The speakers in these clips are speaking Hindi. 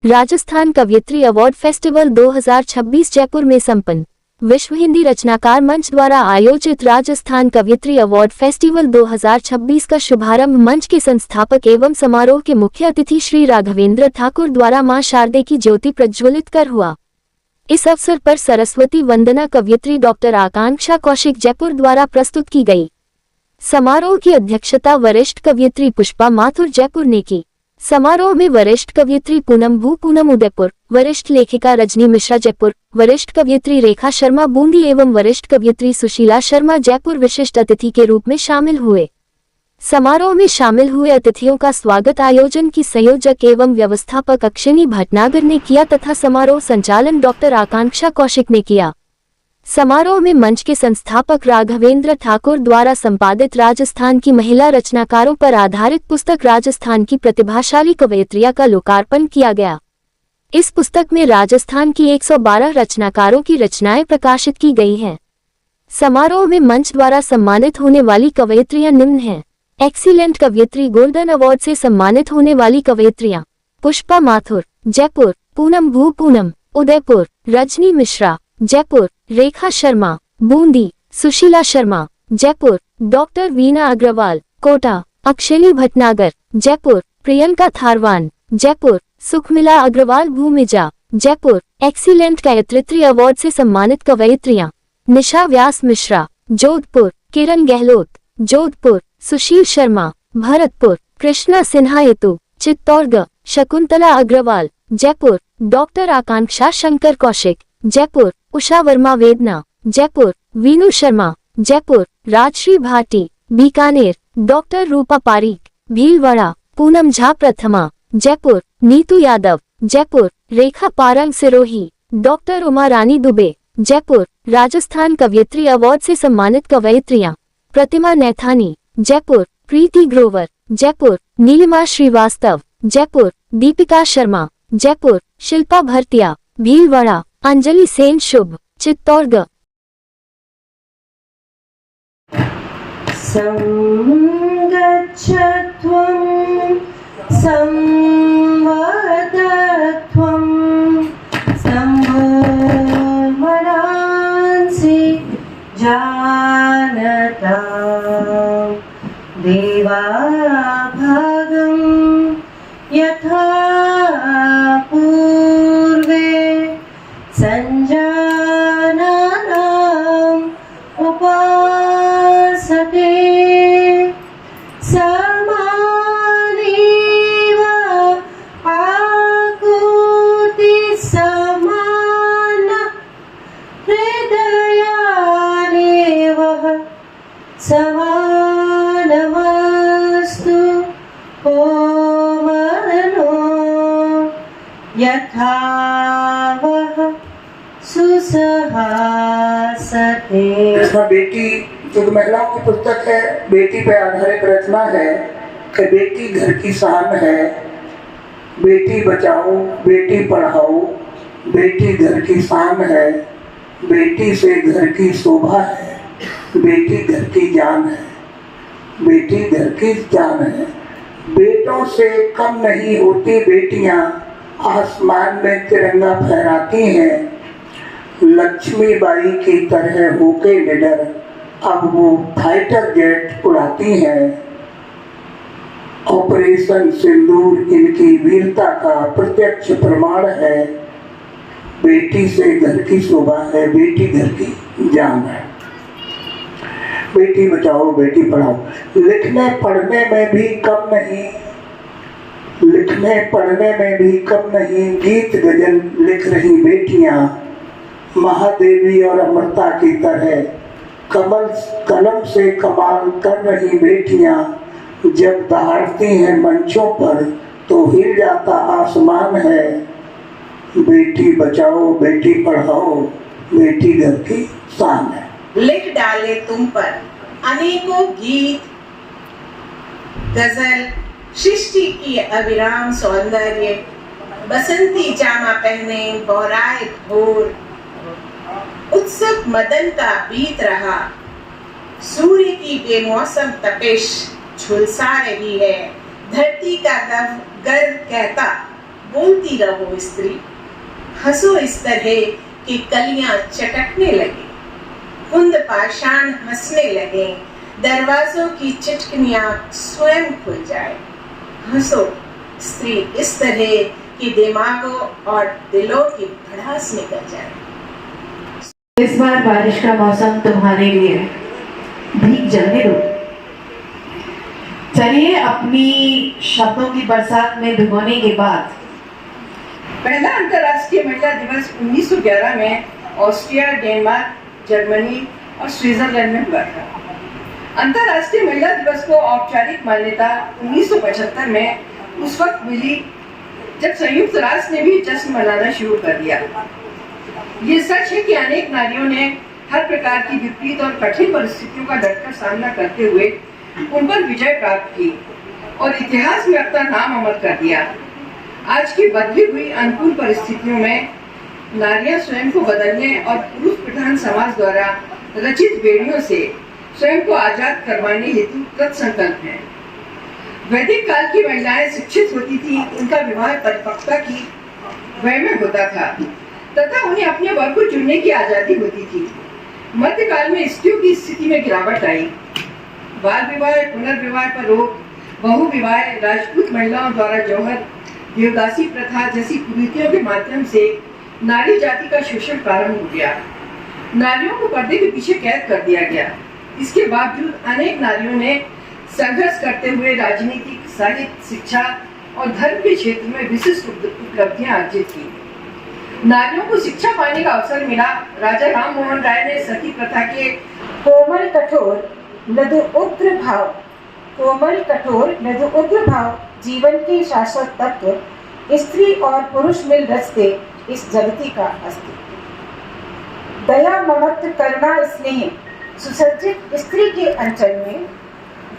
राजस्थान कवयित्री अवार्ड फेस्टिवल 2026 जयपुर में संपन्न। विश्व हिंदी रचनाकार मंच द्वारा आयोजित राजस्थान कवयित्री अवार्ड फेस्टिवल 2026 का शुभारंभ मंच के संस्थापक एवं समारोह के मुख्य अतिथि श्री राघवेंद्र ठाकुर द्वारा मां शारदे की ज्योति प्रज्वलित कर हुआ। इस अवसर पर सरस्वती वंदना कवयित्री डॉक्टर आकांक्षा कौशिक जयपुर द्वारा प्रस्तुत की गई। समारोह की अध्यक्षता वरिष्ठ कवयित्री पुष्पा माथुर जयपुर ने की। समारोह में वरिष्ठ कवयित्री पूनम उदयपुर, वरिष्ठ लेखिका रजनी मिश्रा जयपुर, वरिष्ठ कवयित्री रेखा शर्मा बूंदी एवं वरिष्ठ कवयित्री सुशीला शर्मा जयपुर विशिष्ट अतिथि के रूप में शामिल हुए। समारोह में शामिल हुए अतिथियों का स्वागत आयोजन की संयोजक एवं व्यवस्थापक अक्षिणी भटनागर ने किया तथा समारोह संचालन डॉक्टर आकांक्षा कौशिक ने किया। समारोह में मंच के संस्थापक राघवेंद्र ठाकुर द्वारा संपादित राजस्थान की महिला रचनाकारों पर आधारित पुस्तक राजस्थान की प्रतिभाशाली कवयित्रियां का लोकार्पण किया गया। इस पुस्तक में राजस्थान की 112 रचनाकारों की रचनाएं प्रकाशित की गई हैं। समारोह में मंच द्वारा सम्मानित होने वाली कवयित्रियां निम्न हैं। एक्सीलेंट कवयित्री गोल्डन अवार्ड से सम्मानित होने वाली कवयित्रियां पुष्पा माथुर जयपुर, पूनम उदयपुर, रजनी मिश्रा जयपुर, रेखा शर्मा बूंदी, सुशीला शर्मा जयपुर, डॉक्टर वीना अग्रवाल कोटा, अक्षिणी भटनागर जयपुर, प्रियंका थारवान जयपुर, सुखमिला अग्रवाल भूमिजा जयपुर। एक्सीलेंट कवयित्री अवार्ड से सम्मानित कवयित्रियां निशा व्यास मिश्रा जोधपुर, किरण गहलोत जोधपुर, सुशील शर्मा भरतपुर, कृष्णा सिन्हा हेतु चित्तौड़गढ़, शकुंतला अग्रवाल जयपुर, डॉक्टर आकांक्षा शंकर कौशिक जयपुर, उषा वर्मा वेदना जयपुर, वीनू शर्मा जयपुर, राजश्री भाटी बीकानेर, डॉक्टर रूपा पारीक भीलवाड़ा, पूनम झा प्रथमा जयपुर, नीतू यादव जयपुर, रेखा पारंग सिरोही, डॉक्टर उमा रानी दुबे जयपुर। राजस्थान कवयित्री अवार्ड से सम्मानित कवयित्रियां प्रतिमा नैथानी जयपुर, प्रीति ग्रोवर जयपुर, नीलिमा श्रीवास्तव जयपुर, दीपिका शर्मा जयपुर, शिल्पा भरतिया भीलवाड़ा, अंजलि सेन शुभ चित्तौड़गढ़। संगच्छध्वं संवदध्वं संभ्रमणांसि जानता देवाभागं यथा पूर्वे संजानानाम् उपासते समानेव आकृति समान हृदयानेव समानमस्तु ओमनो यथा वह सुसहासते। इसमें बेटी जो महिलाओं की पुस्तक है, बेटी पे आधारित रचना है कि बेटी घर की शान है, बेटी बचाओ बेटी पढ़ाओ, बेटी घर की शान है, बेटी से घर की शोभा है, बेटी घर की जान है, बेटी घर की जान है। बेटों से कम नहीं होती बेटियां, आसमान में तिरंगा फहराती हैं। लक्ष्मीबाई की तरह होके निडर अब वो फाइटर जेट उड़ाती हैं। ऑपरेशन सिंदूर इनकी वीरता का प्रत्यक्ष प्रमाण है। बेटी से घर की शोभा है, बेटी घर की जान है। बेटी बचाओ बेटी पढ़ाओ। लिखने पढ़ने में भी कम नहीं, लिखने पढ़ने में भी कम नहीं, गीत गजल लिख रही बेटियां महादेवी और अमृता की तरह कलम से कमाल कर रही बेटियां जब दहाड़ती हैं मंचों पर तो हिल जाता आसमान है। बेटी बचाओ बेटी पढ़ाओ, बेटी घर की शान है। लिख डाले तुम पर अनेकों गीत गजल, सृष्टि की अविराम सौंदर्य, बसंती जामा पहने बौराए घोर, उत्सव मदन का बीत रहा, सूर्य की बेमौसम तपिश झुलसा रही है। धरती का गर्व कहता बोलती रहो स्त्री, हंसो इस तरह कि कलियां चटकने लगे, कुंद पाषाण हंसने लगे, दरवाजों की चिटकनियां स्वयं खुल जाए। हंसो स्त्री इस तरह कि दिमागों और दिलों की भड़ास निकल जाए। इस बार बारिश का मौसम तुम्हारे लिए है, भीग जाने दो। चलिए अपनी शब्दों की बरसात में भिगोने के बाद पहला अंतर्राष्ट्रीय महिला दिवस 1911 में ऑस्ट्रिया, डेनमार्क, जर्मनी और स्विट्जरलैंड में हुआ था। अंतर्राष्ट्रीय महिला दिवस को औपचारिक मान्यता 1975 में उस वक्त मिली जब संयुक्त राष्ट्र ने भी जश्न मनाना शुरू कर दिया। ये सच है कि अनेक नारियों ने हर प्रकार की विपरीत और कठिन परिस्थितियों का डटकर सामना करते हुए उन पर विजय प्राप्त की और इतिहास में अपना नाम अमर कर दिया। आज की बदली हुई अनुकूल परिस्थितियों में नारियां स्वयं को बदलने और पुरुष प्रधान समाज द्वारा रचित बेड़ियों से स्वयं को आजाद करवाने हेतु कृत संकल्प है। वैदिक काल की महिलाएं शिक्षित होती थी, उनका विवाह परिपक्वता की वय में होता था तथा उन्हें अपने वर को चुनने की आजादी होती थी। मध्यकाल में स्त्रियों की स्थिति में गिरावट आई। बाल विवाह, पुनर्विवाह पर रोक, बहु विवाह, राजपूत महिलाओं द्वारा जौहर, देवदासी प्रथा जैसी कुरीतियों के माध्यम से नारी जाति का शोषण प्रारंभ हो गया। नारियों को पर्दे के पीछे कैद कर दिया गया। इसके बावजूद अनेक नारियों ने संघर्ष करते हुए राजनीतिक, साहित्य, शिक्षा और धर्म के क्षेत्र में विशिष्ट उपलब्धियां अर्जित की। नारियों को शिक्षा पाने का अवसर मिला। राजा राम मोहन राय ने सती प्रथा के कोमल कठोर मृदु उग्र भाव, कोमल कठोर मृदु उग्र भाव जीवन के शाश्वत तत्व स्त्री और पुरुष मिल रचते इस जगती का अस्तित्व। दया, ममत्व, करुणा, स्नेह सुसज्जित स्त्री के अंचल में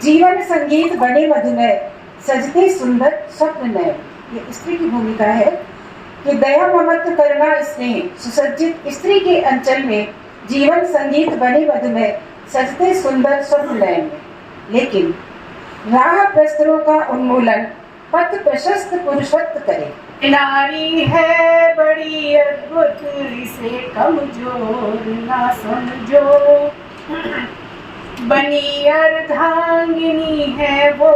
जीवन संगीत बने मधुमय, सजते सुंदर स्वप्न नए। ये स्त्री की भूमिका है कि दया, ममत्व, करुणा, स्नेह सुसज्जित स्त्री के अंचल में जीवन संगीत बने मधुमय, सजते सुंदर स्वप्न नए। लेकिन राह प्रस्तरों का उन्मूलन पथ प्रशस्त पुरुषत्व करे। नारी है बड़ी अद्भुत, इसे कमजोर ना समझो। बनी अर्धांगिनी है वो,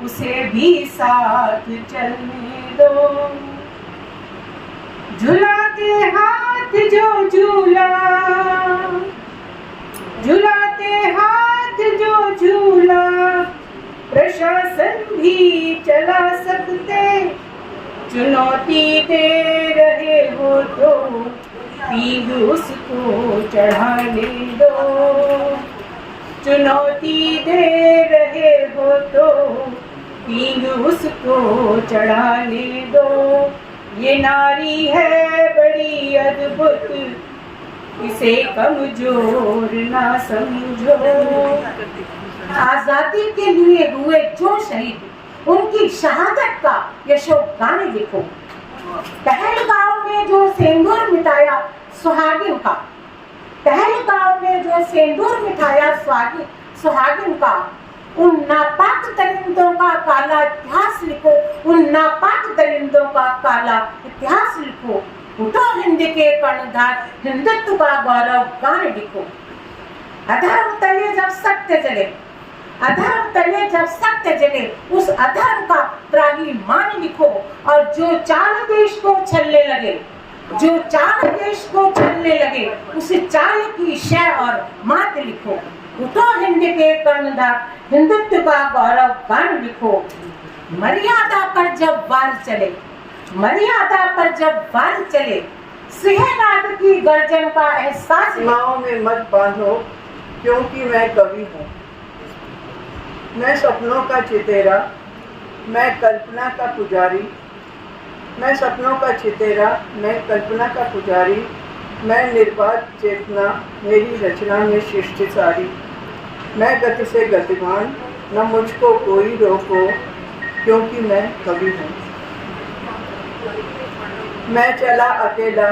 उसे भी साथ चलने दो। झुलाते हाथ जो झूला, झुलाते हाथ जो झूला, प्रशासन भी चला सकते। चुनौती दे रहे हो तो पींग उसको चढ़ाने दो। चुनौती दे रहे हो तो पींग उसको चढ़ाने दो। ये नारी है बड़ी अद्भुत, इसे कमजोर ना समझो। आजादी के लिए हुए जो शहीद, उनकी शहादत का यशोगान लिखो। पहलगाम में जो सिंदूर मिटाया सुहागिन का, पहलगाम में जो सिंदूर मिटाया सुहागिन का, उन नापाक दरिंदों का काला इतिहास लिखो। उन नापाक दरिंदों का काला इतिहास लिखो। उठो हिंद के कर्णधार, हिंदुत्व का गौरव गान लिखो। अधर्म तले जब सत्य जले, अधर्म तले जब सत्य जले, उस अधर्म का त्राहिमाम लिखो। और जो चाल देश को छलने लगे, जो चाल देश को छलने लगे, उस चाल की शय और मात लिखो। उठो हिंद के कर्णधार, हिंदुत्व का गौरव गान लिखो। मर्यादा पर जब वार चले, मर्यादा पर जब वार चले, सिंहनाद की गर्जन का एहसास। सीमाओं में मत बांधो, क्योंकि मैं कवि हूँ। मैं सपनों का चितेरा, मैं कल्पना का पुजारी। मैं सपनों का चितेरा, मैं कल्पना का पुजारी। मैं निर्बाध चेतना, मेरी रचना में सृष्टि सारी। मैं गति से गतिमान, न मुझको कोई रोको, क्योंकि मैं कवि हूँ। मैं चला अकेला,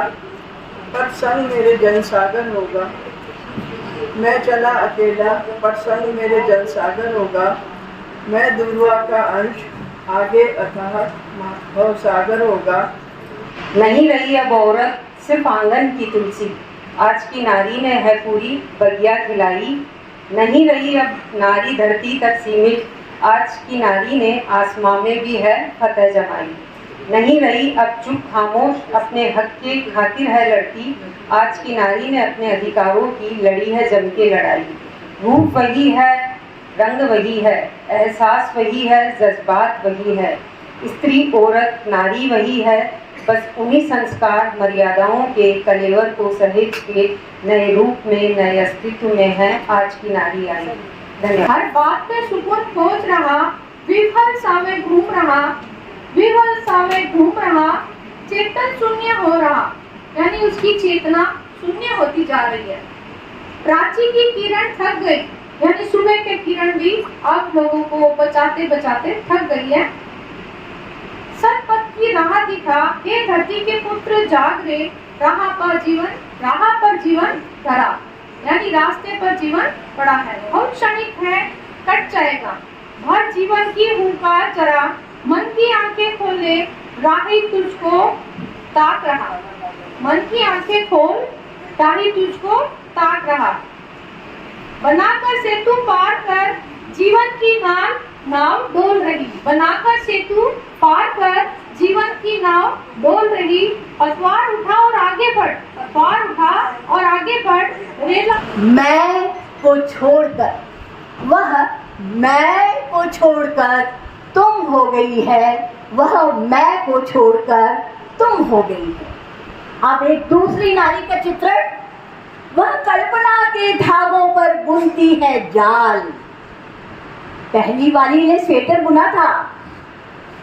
पर संग मेरे जनसागर होगा। मैं चला अकेला, पर संग मेरे जनसागर होगा। मैं दुर्वा का अंश, आगे अथाह भवसागर होगा। नहीं रही अब औरत सिर्फ आंगन की तुलसी, आज की नारी ने है पूरी बगिया खिलाई। नहीं रही अब नारी धरती तक सीमित, आज की नारी ने आसमां में भी है फतह जमाई। नहीं रही अब चुप खामोश अपने हक के खातिर है लड़ती, आज की नारी ने अपने अधिकारों की लड़ी है जम के लड़ाई। रूप वही है, रंग वही है, एहसास वही है, जज्बात वही है। स्त्री औरत नारी वही है, बस उन्हीं संस्कार मर्यादाओं के कलेवर को सहेज के नए रूप में नए अस्तित्व में है आज की नारी आई। धन्यवाद। हर बात पे सुकून खोज रहा, विफल सा में घूम रहा, विफल सा में घूम रहा, चेतन शून्य हो रहा, यानी उसकी चेतना शून्य होती जा रही है। प्राची की किरण थक गई, यानी सुबह के किरण भी आप लोगों को बचाते बचाते थक गई है। सतपथ की राह दिखा, हे धरती के पुत्र जाग रे, राह पर जीवन धरा, यानी रास्ते पर जीवन पड़ा है, बहुत क्षणिक है, कट जाएगा। भर जीवन की हुंकार जरा, मन की आंखें खोले, राही तुझको ताक रहा, मन की आंखें खोल, राही तुझको ताक रहा। बनाकर सेतु पार कर जीवन की नाव डोल रही, बनाकर सेतु पार कर जीवन की नाव डोल रही। पतवार उठा और आगे बढ़, पतवार उठा और आगे बढ़, रेला मैं को छोड़कर, वह मैं को छोड़कर तुम हो गई है, वह मैं को छोड़कर तुम हो गई है। अब एक दूसरी नारी का चित्रण, वह कल्पना के धागों पर बुनती है जाल। पहली वाली ने स्वेटर बुना था,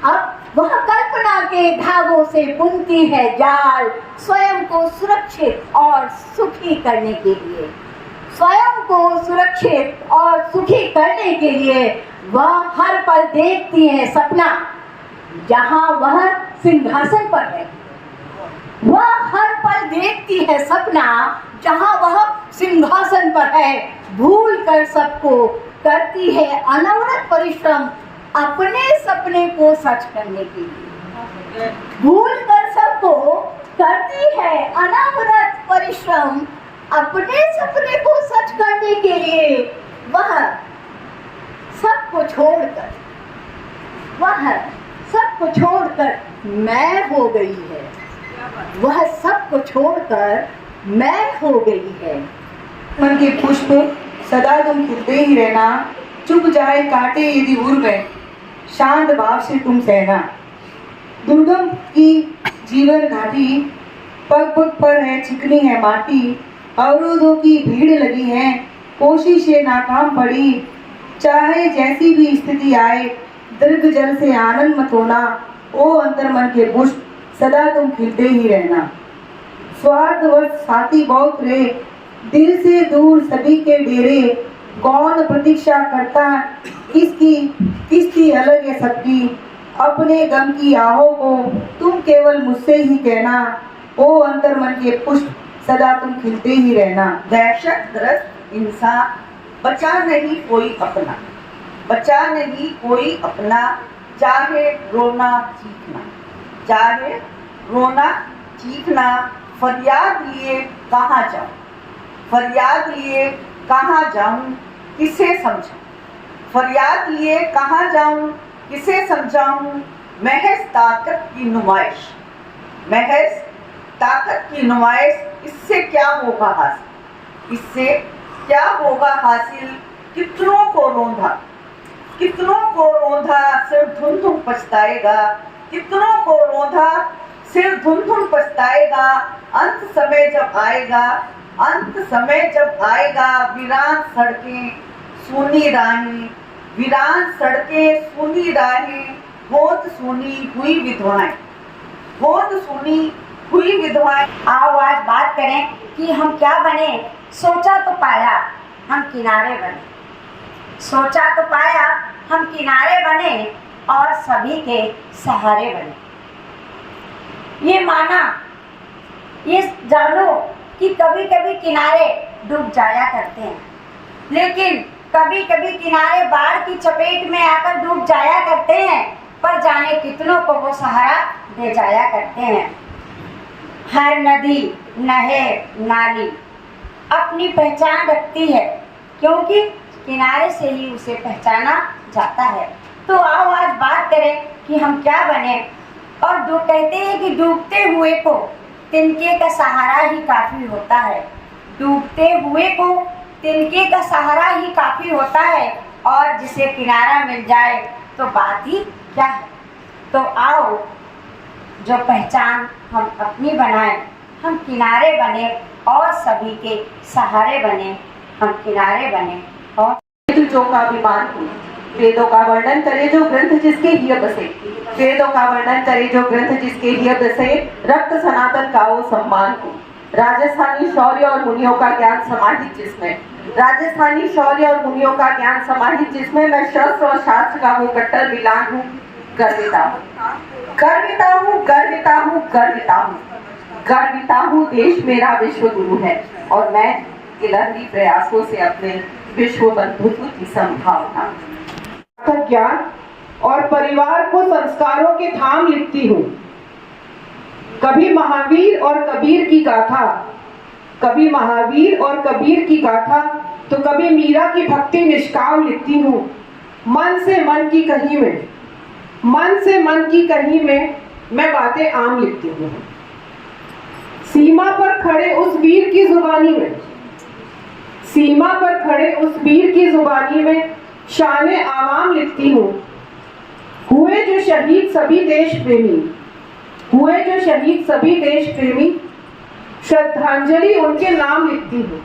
अब वह कल्पना के धागों से बुनती है जाल, स्वयं को सुरक्षित और सुखी करने के लिए। स्वयं को सुरक्षित और सुखी करने के लिए वह हर पल देखती है सपना, जहां वह सिंहासन पर है। वह हर पल देखती है सपना, जहां वह सिंहासन पर है। भूल कर सबको करती है अनवरत परिश्रम अपने सपने को सच करने के लिए। भूल कर सबको करती है अनवरत परिश्रम अपने सपने को सच करने के लिए। वह सबको छोड़कर मैं हो गई है, वह सबको छोड़कर मैं हो गई है। मन के पुष्प सदा तुम खिलते ही रहना, चुप जाए काटे यदि उर में, शांत भाव से तुम सहना। दुर्गम की जीवन घाटी, पग पग पर है चिकनी है माटी, अवरोधों की भीड़ लगी है, कोशिशें नाकाम पड़ी। चाहे जैसी भी स्थिति आए, दीर्घ जल से आनंद मत होना, ओ अंतर मन के पुष्प सदा तुम खिलते ही रहना। स्वार्थवश साथी बहुत रे, दिल से दूर सभी के डेरे, कौन प्रतीक्षा करता किसकी अलग है सबकी। अपने गम की आहों को तुम केवल मुझसे ही कहना, ओ अंतर मन के पुष्प सदा तुम खिलते ही रहना। दहशतग्रस्त इंसान, बचा नहीं कोई अपना, बचा नहीं कोई अपना, चाहे रोना चीखना, चाहे रोना चीखना। फरियाद लिए कहाँ जाऊं, फरियाद लिए कहाँ जाऊं, किसे समझाऊं, फरियाद लिए कहाँ जाऊं, किसे समझाऊं। महज ताकत की नुमाइश, महज ताकत की नुमाइश, इससे क्या होगा हासिल, इससे क्या होगा हासिल। कितनों को रोंधा, कितनों को रोंधा, सिर धुन धुन पछताएगा, कितनों को रोंधा, सिर धुन धुन पछताएगा। अंत समय जब आएगा, अंत समय जब आएगा, वीरान सड़कें सूनी राहें, वीरान सड़कें सूनी राहें, बहुत सुनी हुई विधवाएं, बहुत सुनी हुई विधवाएं। आओ आज बात करें कि हम क्या बने। सोचा तो पाया हम किनारे बने, सोचा तो पाया हम किनारे बने और सभी के सहारे बने। ये माना, ये जानो कि कभी कभी किनारे डूब जाया करते हैं, लेकिन कभी कभी किनारे बाढ़ की चपेट में आकर डूब जाया करते हैं पर जाने कितनों को वो सहारा दे जाया करते हैं। हर नदी, नहर, नाली अपनी पहचान रखती है, क्योंकि किनारे से ही उसे पहचाना जाता है। तो आओ आज बात करें कि हम क्या बने। और कहते हैं कि डूबते हुए को तिनके का सहारा ही काफ़ी होता है। डूबते हुए को तिनके का सहारा ही काफ़ी होता है, और जिसे किनारा मिल जाए तो बात ही क्या है। तो आओ जो पहचान हम अपनी बनाएं, हम किनारे बने और सभी के सहारे बने, हम किनारे बने और जो का अभिमान हो। वेदों का वर्णन करे जो ग्रंथ जिसके हिय बसे, वेदों का वर्णन करे जो ग्रंथ जिसके हिय बसे, रक्त सनातन का वो सम्मान हो। राजस्थानी शौर्य और मुनियों का ज्ञान समाहित जिसमें, राजस्थानी शौर्य और मुनियों का ज्ञान समाहित जिसमें मैं शस्त्र और शास्त्र का हूँ कट्टर मिलान हूँ, गर्विता हूँ, गर्विता हूँ, गर्विता हूँ, गर्विता हूँ, गर्विता हूँ। देश मेरा विश्व गुरु है और मैं गिलहरी प्रयासों से अपने विश्व बंधुत्व की संभावना, ज्ञान और परिवार को संस्कारों के धाम लिखती हूँ। कभी महावीर और कबीर की गाथा, कभी महावीर और कबीर की गाथा, तो कभी मीरा की भक्ति निष्काम लिखती हूँ। मन से मन की कहीं में, मन से मन की कहीं में मैं बातें आम लिखती हूँ। सीमा पर खड़े उस वीर की जुबानी में, सीमा पर खड़े उस वीर की जुबानी में शाने आवाम लिखती हूँ। हुए जो शहीद सभी देश प्रेमी, हुए जो शहीद सभी देश प्रेमी, श्रद्धांजलि उनके नाम लिखती हूँ।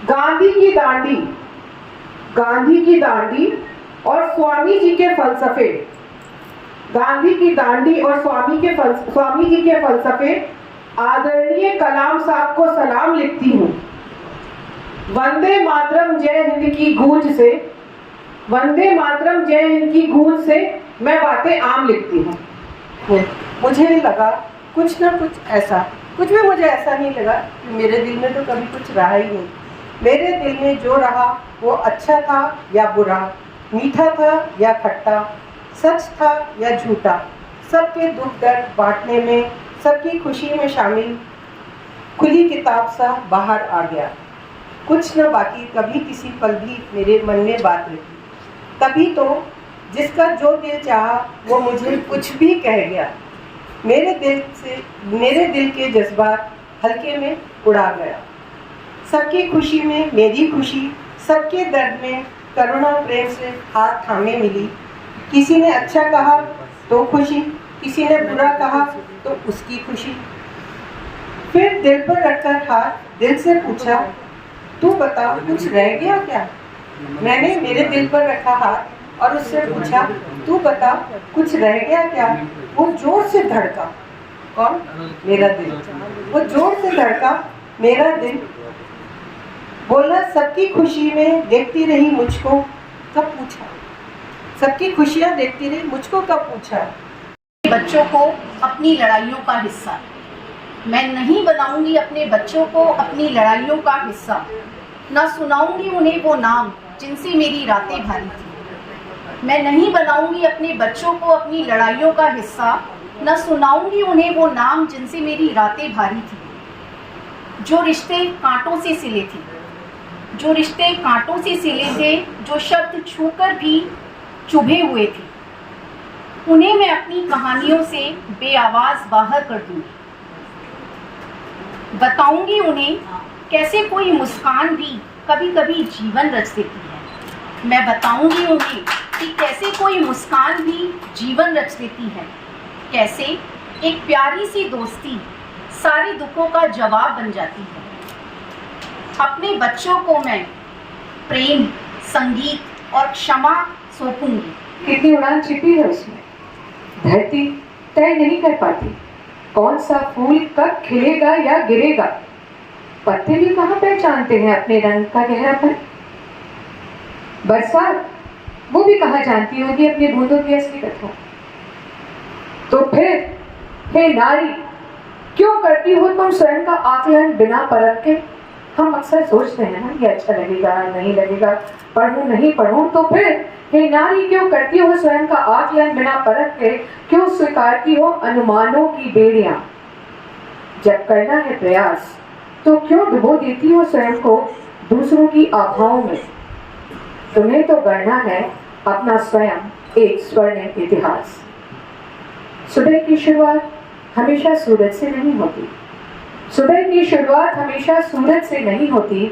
गांधी की दांडी, गांधी की दांडी और स्वामी जी के फलसफे, गांधी की दांडी और स्वामी जी के फलसफे, आदरणीय कलाम साहब को सलाम लिखती हूँ। वंदे मातरम जय हिंद की गूंज से, वंदे मातरम जय हिंद की गूंज से मैं बातें आम लिखती हूँ। मुझे लगा कुछ ना कुछ ऐसा, कुछ भी मुझे ऐसा नहीं लगा कि मेरे दिल में तो कभी कुछ रहा ही नहीं। मेरे दिल में जो रहा वो अच्छा था या बुरा, मीठा था या खट्टा, सच था या झूठा, सबके दुख दर्द बांटने में, सबकी खुशी में शामिल खुली किताब सा बाहर आ गया। कुछ न बाकी कभी किसी पल भी मेरे मन में बात रही। तभी तो जिसका जो दिल चाहा वो मुझे कुछ भी कह गया। मेरे दिल के जज्बात हल्के में उड़ा गया। सबकी खुशी में मेरी खुशी, सबके दर्द में करुणा प्रेम से हाथ थामे मिली। किसी ने अच्छा कहा तो खुशी, किसी ने बुरा कहा तो उसकी खुशी। फिर दिल पर रखकर हाथ दिल से पूछा, तू बता कुछ रह गया क्या? मैंने मेरे दिल पर रखा हाथ और उससे पूछा, तू बता कुछ रह गया क्या? वो जोर से धड़का। कौन? मेरा दिल। वो जोर से धड़का मेरा दिल। बोला, सबकी खुशी में देखती रही मुझको, कब पूछा? सबकी खुशियाँ देखती रही मुझको, कब पूछा? बच्चों को अपनी लड़ाइयों का हिस्सा, मैं नहीं बनाऊंगी अपने बच्चों को अपनी लड़ाइयों का हिस्सा। न सुनाऊंगी उन्हें वो नाम जिनसे मेरी रातें भारी थी। मैं नहीं बनाऊंगी अपने बच्चों को अपनी लड़ाइयों का हिस्सा, न सुनाऊंगी उन्हें वो नाम जिनसे मेरी रातें भारी थी। जो रिश्ते कांटों से सिले थे, जो रिश्ते कांटों से सिले थे, जो शब्द छूकर भी चुभे हुए थे, उन्हें मैं अपनी कहानियों से बेआवाज बाहर कर दूंगी। बताऊंगी उन्हें कैसे कोई मुस्कान भी कभी कभी जीवन रच देती है। मैं बताऊंगी उन्हें कि कैसे कोई मुस्कान भी जीवन रच देती है। कैसे एक प्यारी सी दोस्ती सारे दुखों का जवाब बन जाती है। अपने बच्चों को मैं प्रेम, संगीत और क्षमा सौंपूंगी। कितनी उड़ान छिपी है उसमें, धरती तय नहीं कर पाती कौन सा फूल कब खिलेगा या गिरेगा। पत्ते भी कहाँ पहचानते हैं अपने रंग का गहरापन। बरसात वो भी कहाँ जानती होगी अपनी बूंदों की असली कथा। तो फिर हे नारी, क्यों करती हो तुम स्वयं का आकलन बिना परख के? हम अक्सर सोचते हैं ना, ये अच्छा लगेगा नहीं लगेगा, पढ़ूं नहीं पढ़ूं, तो फिर हे नारी, क्यों करती हो स्वयं का आकलन बिना परख के? क्यों स्वीकारती हो अनुमानों की बेड़ियां? जब करना है प्रयास तो क्यों डुबो देती हो स्वयं को दूसरों की आभाओं में? तुम्हें तो गढ़ना है अपना स्वयं एक स्वर्णिम इतिहास। सुबह की शुरुआत हमेशा सूरज से नहीं होती। सुबह की शुरुआत हमेशा सूरज से नहीं होती।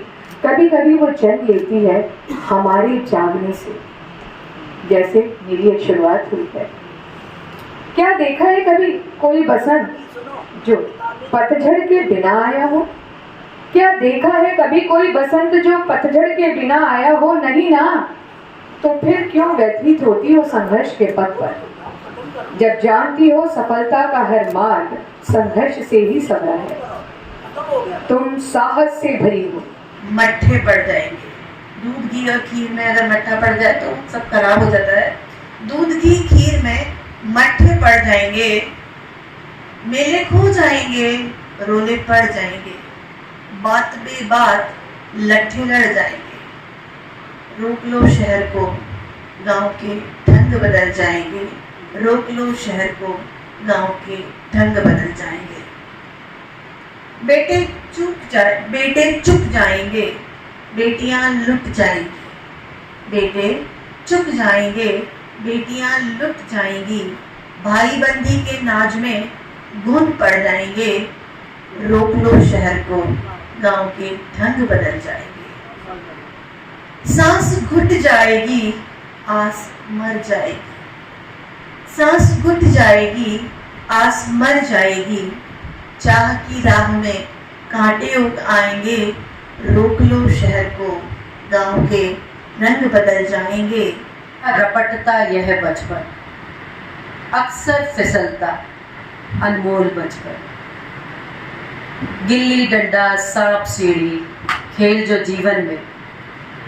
कभी कभी वो जन्म लेती है हमारे जागने से, जैसे मेरी एक शुरुआत हुई है। क्या देखा है कभी कोई बसंत जो पतझड़ के बिना आया हो? क्या देखा है कभी कोई बसंत जो पतझड़ के बिना आया हो? नहीं ना। तो फिर क्यों व्यथित होती हो संघर्ष के पथ पर, जब जानती हो सफलता का हर मार्ग संघर्ष से ही सवरा है। तुम साहस से भरी हो। मट्ठे पड़ जाएंगे। दूध घी और खीर में अगर मट्ठा पड़ जाए तो सब खराब हो जाता है। दूध घी खीर में मट्ठे पड़ जाएंगे, मेले खो जाएंगे, रोले पड़ जाएंगे, बात बे बात लट्ठे लड़ जाएंगे। रोक लो शहर को, गांव के ढंग बदल जाएंगे। रोक लो शहर को, गांव के ढंग बदल जाएंगे। बेटे चुक जाएंगे, बेटियां लुट जाएंगी। बेटे चुक जाएंगे, बेटियां लुट जाएंगी। भाई बंदी के नाज में घुन पड़ जाएंगे। रोक लो शहर को, गांव के ढंग बदल जाएंगे। सांस घुट जाएगी, आस मर जाएगी। सांस घुट जाएगी, आस मर जाएगी। चाह की राह में कांटे उग आएंगे। रोक लो शहर को, गांव के रंग बदल जाएंगे। रपटता यह बचपन, अक्सर फिसलता अनमोल बचपन। गिल्ली डंडा सांप सीढ़ी खेल जो जीवन में,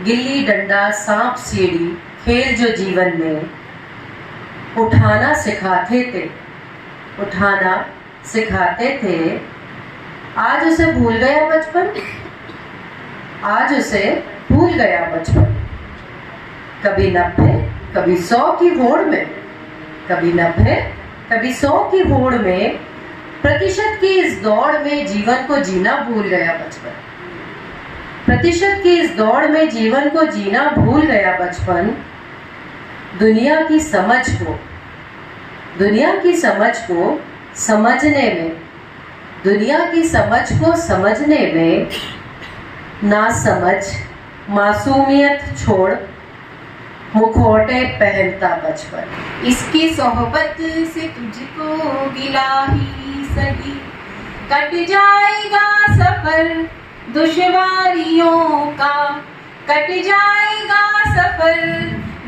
गिल्ली डंडा सांप सीढ़ी खेल जो जीवन में। उठाना सिखाते थे, उठाना सिखाते थे। आज उसे भूल गया बचपन, आज उसे भूल गया बचपन। कभी 90 कभी 100 की होड़ में, कभी 90 कभी 100 की होड़ में। प्रतिशत की इस दौड़ में जीवन को जीना भूल गया बचपन। प्रतिशत की इस दौड़ में जीवन को जीना भूल गया बचपन। दुनिया की समझ को, दुनिया की समझ को समझने में, दुनिया की समझ को समझने में ना समझ मासूमियत छोड़ मुखौटे पहनता बचपन। इसकी सोहबत से तुझको गिला ही सही, कट जाएगा सफर दुश्वारियों का, कट जाएगा सफर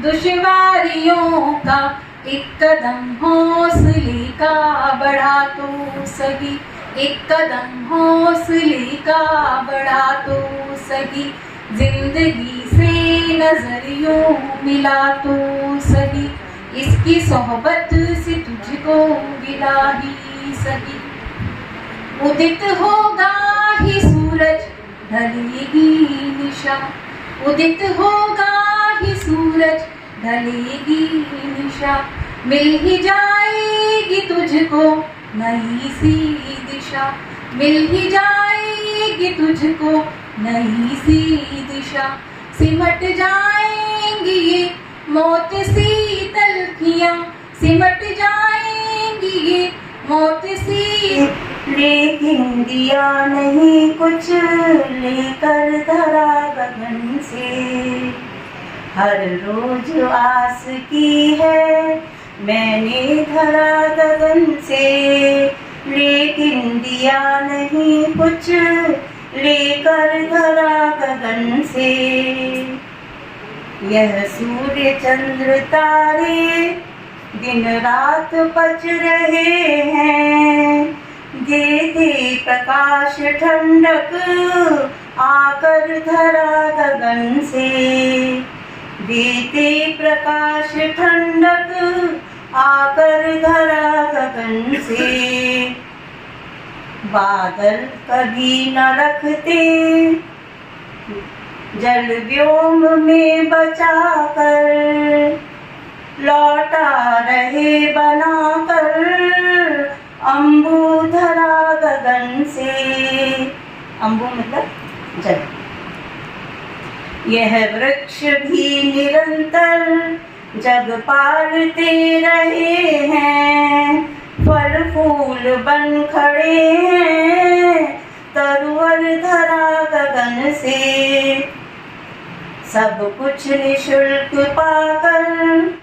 दुश्वारियों का। एक कदम हौसले का बढ़ा तो सही, एक कदम हौसले का बढ़ा तो सही। जिंदगी से नजर यूं मिला तो सही, इसकी सोहबत से तुझको गिला ही सही। उदित होगा ही सूरज ढलेगी निशा, उदित होगा ही सूरज ढलेगी निशा। मिल ही जाएगी तुझको नई सी दिशा, मिल ही जाएगी तुझको नई सी दिशा। सिमट जाएंगी ये मौत सी तलखियां, सिमट जाएंगी ये मौत सी। लेकिन दिया नहीं कुछ लेकर धरा गगन से, हर रोज आस की है मैंने धरा गगन से। लेकिन दिया नहीं कुछ लेकर धरा गगन से। यह सूर्य चंद्र तारे दिन रात बज रहे हैं, देते प्रकाश ठंडक आकर धरा गगन से। देते प्रकाश ठंडक आकर धरा गगन से। बादल कभी न रखते जल व्योम में बचाकर, लौटा रहे बनाकर अम्बु धरा गगन से। अम्बु मतलब जल। यह वृक्ष भी निरंतर जग पालते रहे हैं, फल फूल बन खड़े हैं तरुवर धरा गगन से। सब कुछ निशुल्क पाकर